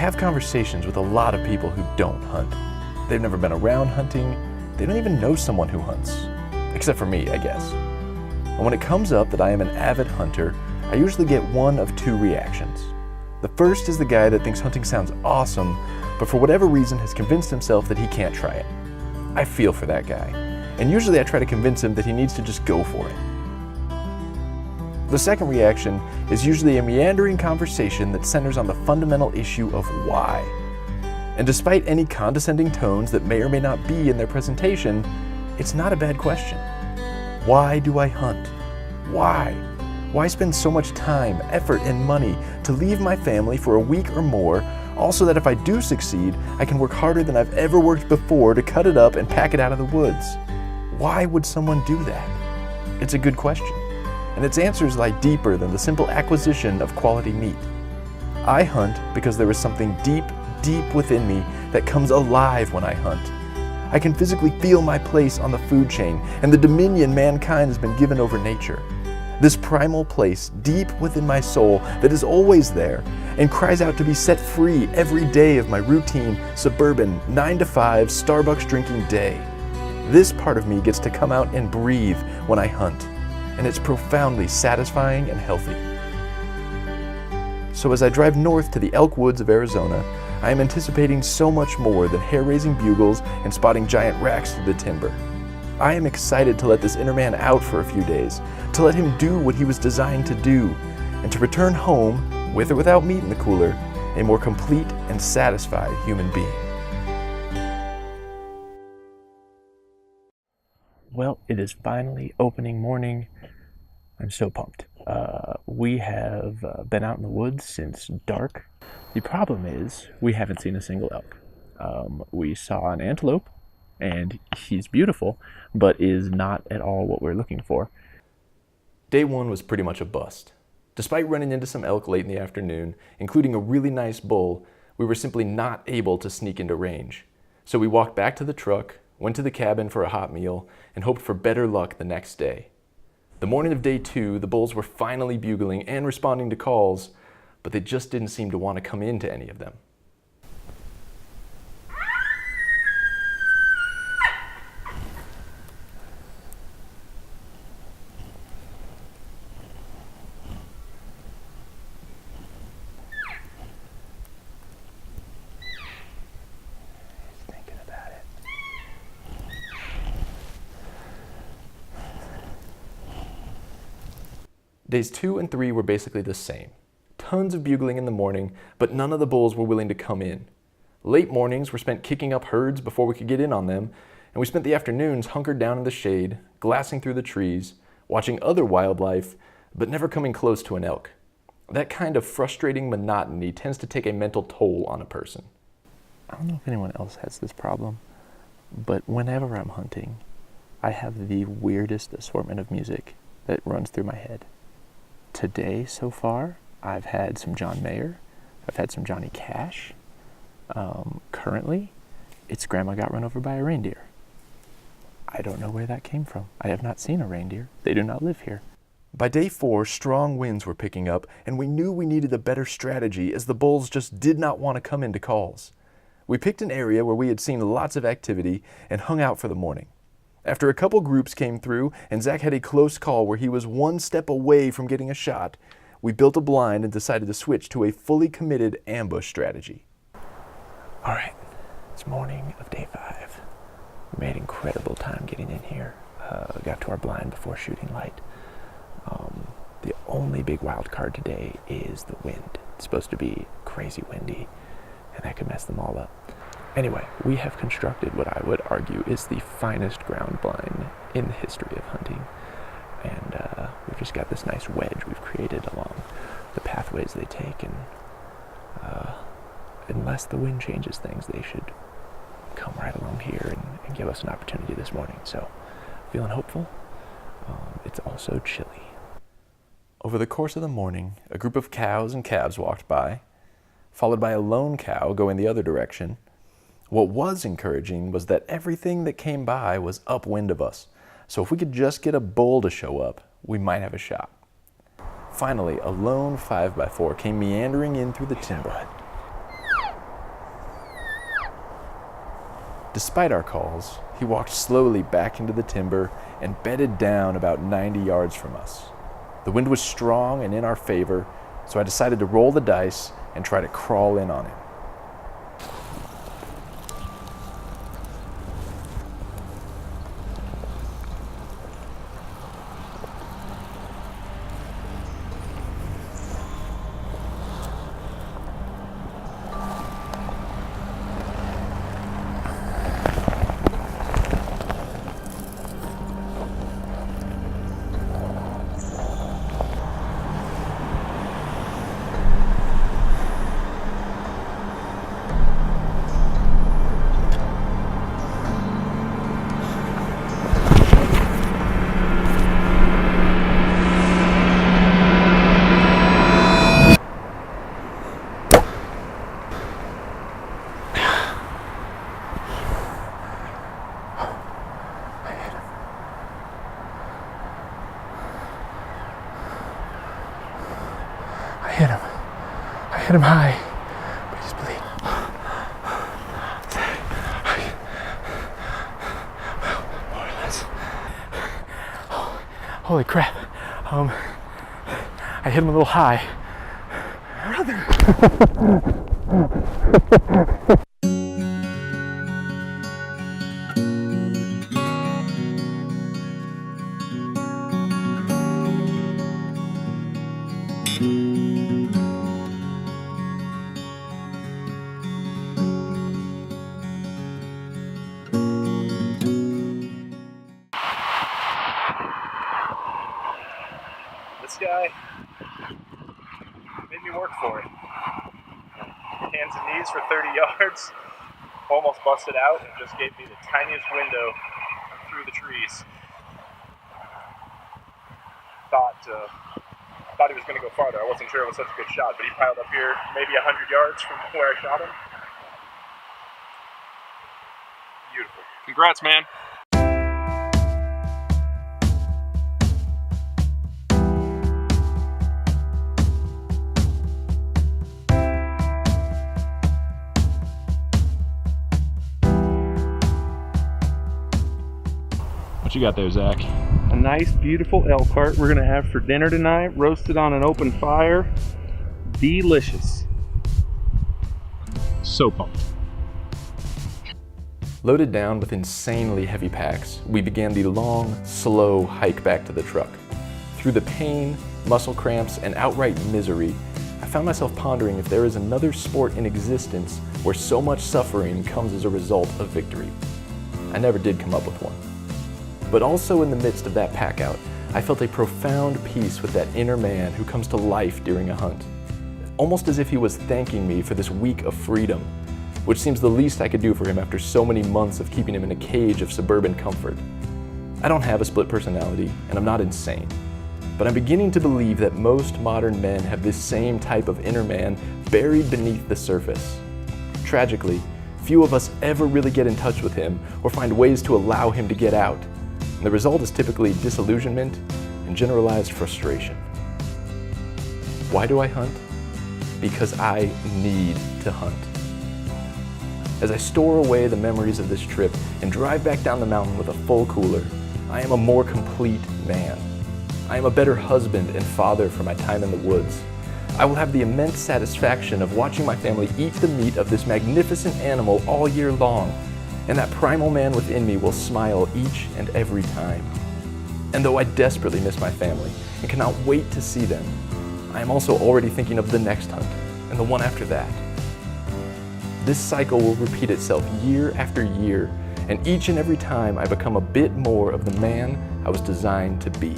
have conversations with a lot of people who don't hunt. They've never been around hunting. They don't even know someone who hunts. Except for me, I guess. And when it comes up that I am an avid hunter, I usually get one of two reactions. The first is the guy that thinks hunting sounds awesome, but for whatever reason has convinced himself that he can't try it. I feel for that guy, and usually I try to convince him that he needs to just go for it. The second reaction is usually a meandering conversation that centers on the fundamental issue of why. And despite any condescending tones that may or may not be in their presentation, it's not a bad question. Why do I hunt? Why? Why spend so much time, effort, and money to leave my family for a week or more, also that if I do succeed, I can work harder than I've ever worked before to cut it up and pack it out of the woods? Why would someone do that? It's a good question, and its answers lie deeper than the simple acquisition of quality meat. I hunt because there is something deep, deep within me that comes alive when I hunt. I can physically feel my place on the food chain and the dominion mankind has been given over nature. This primal place deep within my soul that is always there and cries out to be set free every day of my routine, suburban, 9-to-5, Starbucks drinking day. This part of me gets to come out and breathe when I hunt, and it's profoundly satisfying and healthy. So as I drive north to the elk woods of Arizona, I am anticipating so much more than hair-raising bugles and spotting giant racks through the timber. I am excited to let this inner man out for a few days, to let him do what he was designed to do, and to return home, with or without meat in the cooler, a more complete and satisfied human being. Well, it is finally opening morning. I'm so pumped. We have been out in the woods since dark. The problem is we haven't seen a single elk. We saw an antelope, and he's beautiful, but is not at all what we're looking for. Day one was pretty much a bust. Despite running into some elk late in the afternoon, including a really nice bull, we were simply not able to sneak into range. So we walked back to the truck, went to the cabin for a hot meal, and hoped for better luck the next day. The morning of day two, the bulls were finally bugling and responding to calls, but they just didn't seem to want to come into any of them. Days 2 and 3 were basically the same. Tons of bugling in the morning, but none of the bulls were willing to come in. Late mornings were spent kicking up herds before we could get in on them, and we spent the afternoons hunkered down in the shade, glassing through the trees, watching other wildlife, but never coming close to an elk. That kind of frustrating monotony tends to take a mental toll on a person. I don't know if anyone else has this problem, but whenever I'm hunting, I have the weirdest assortment of music that runs through my head. Today, so far, I've had some John Mayer, I've had some Johnny Cash. Currently, it's Grandma Got Run Over by a Reindeer. I don't know where that came from. I have not seen a reindeer. They do not live here. By day 4, strong winds were picking up, and we knew we needed a better strategy as the bulls just did not want to come into calls. We picked an area where we had seen lots of activity and hung out for the morning. After a couple groups came through and Zach had a close call where he was one step away from getting a shot, we built a blind and decided to switch to a fully committed ambush strategy. All right, it's morning of day 5. We made incredible time getting in here. Got to our blind before shooting light. The only big wild card today is the wind. It's supposed to be crazy windy, and that could mess them all up. Anyway, we have constructed what I would argue is the finest ground blind in the history of hunting. And we've just got this nice wedge we've created along the pathways they take. And unless the wind changes things, they should come right along here and give us an opportunity this morning. So, feeling hopeful. It's also chilly. Over the course of the morning, a group of cows and calves walked by, followed by a lone cow going the other direction. What was encouraging was that everything that came by was upwind of us, so if we could just get a bull to show up, we might have a shot. Finally, a lone 5x4 came meandering in through the timber. Despite our calls, he walked slowly back into the timber and bedded down about 90 yards from us. The wind was strong and in our favor, so I decided to roll the dice and try to crawl in on him. I hit him high, but he's bleeding. More or less. Holy crap. I hit him a little high. This guy made me work for it. Hands and knees for 30 yards, almost busted out, and just gave me the tiniest window through the trees. Thought he was going to go farther. I wasn't sure it was such a good shot, but he piled up here maybe 100 yards from where I shot him. Beautiful. Congrats, man. What you got there, Zach? A nice, beautiful elk heart we're gonna have for dinner tonight, roasted on an open fire. Delicious. So pumped. Loaded down with insanely heavy packs, we began the long, slow hike back to the truck. Through the pain, muscle cramps, and outright misery, I found myself pondering if there is another sport in existence where so much suffering comes as a result of victory. I never did come up with one. But also in the midst of that pack out, I felt a profound peace with that inner man who comes to life during a hunt. Almost as if he was thanking me for this week of freedom, which seems the least I could do for him after so many months of keeping him in a cage of suburban comfort. I don't have a split personality, and I'm not insane. But I'm beginning to believe that most modern men have this same type of inner man buried beneath the surface. Tragically, few of us ever really get in touch with him or find ways to allow him to get out. And the result is typically disillusionment and generalized frustration. Why do I hunt? Because I need to hunt. As I store away the memories of this trip and drive back down the mountain with a full cooler, I am a more complete man. I am a better husband and father for my time in the woods. I will have the immense satisfaction of watching my family eat the meat of this magnificent animal all year long, and that primal man within me will smile each and every time. And though I desperately miss my family and cannot wait to see them, I am also already thinking of the next hunt and the one after that. This cycle will repeat itself year after year, and each and every time I become a bit more of the man I was designed to be.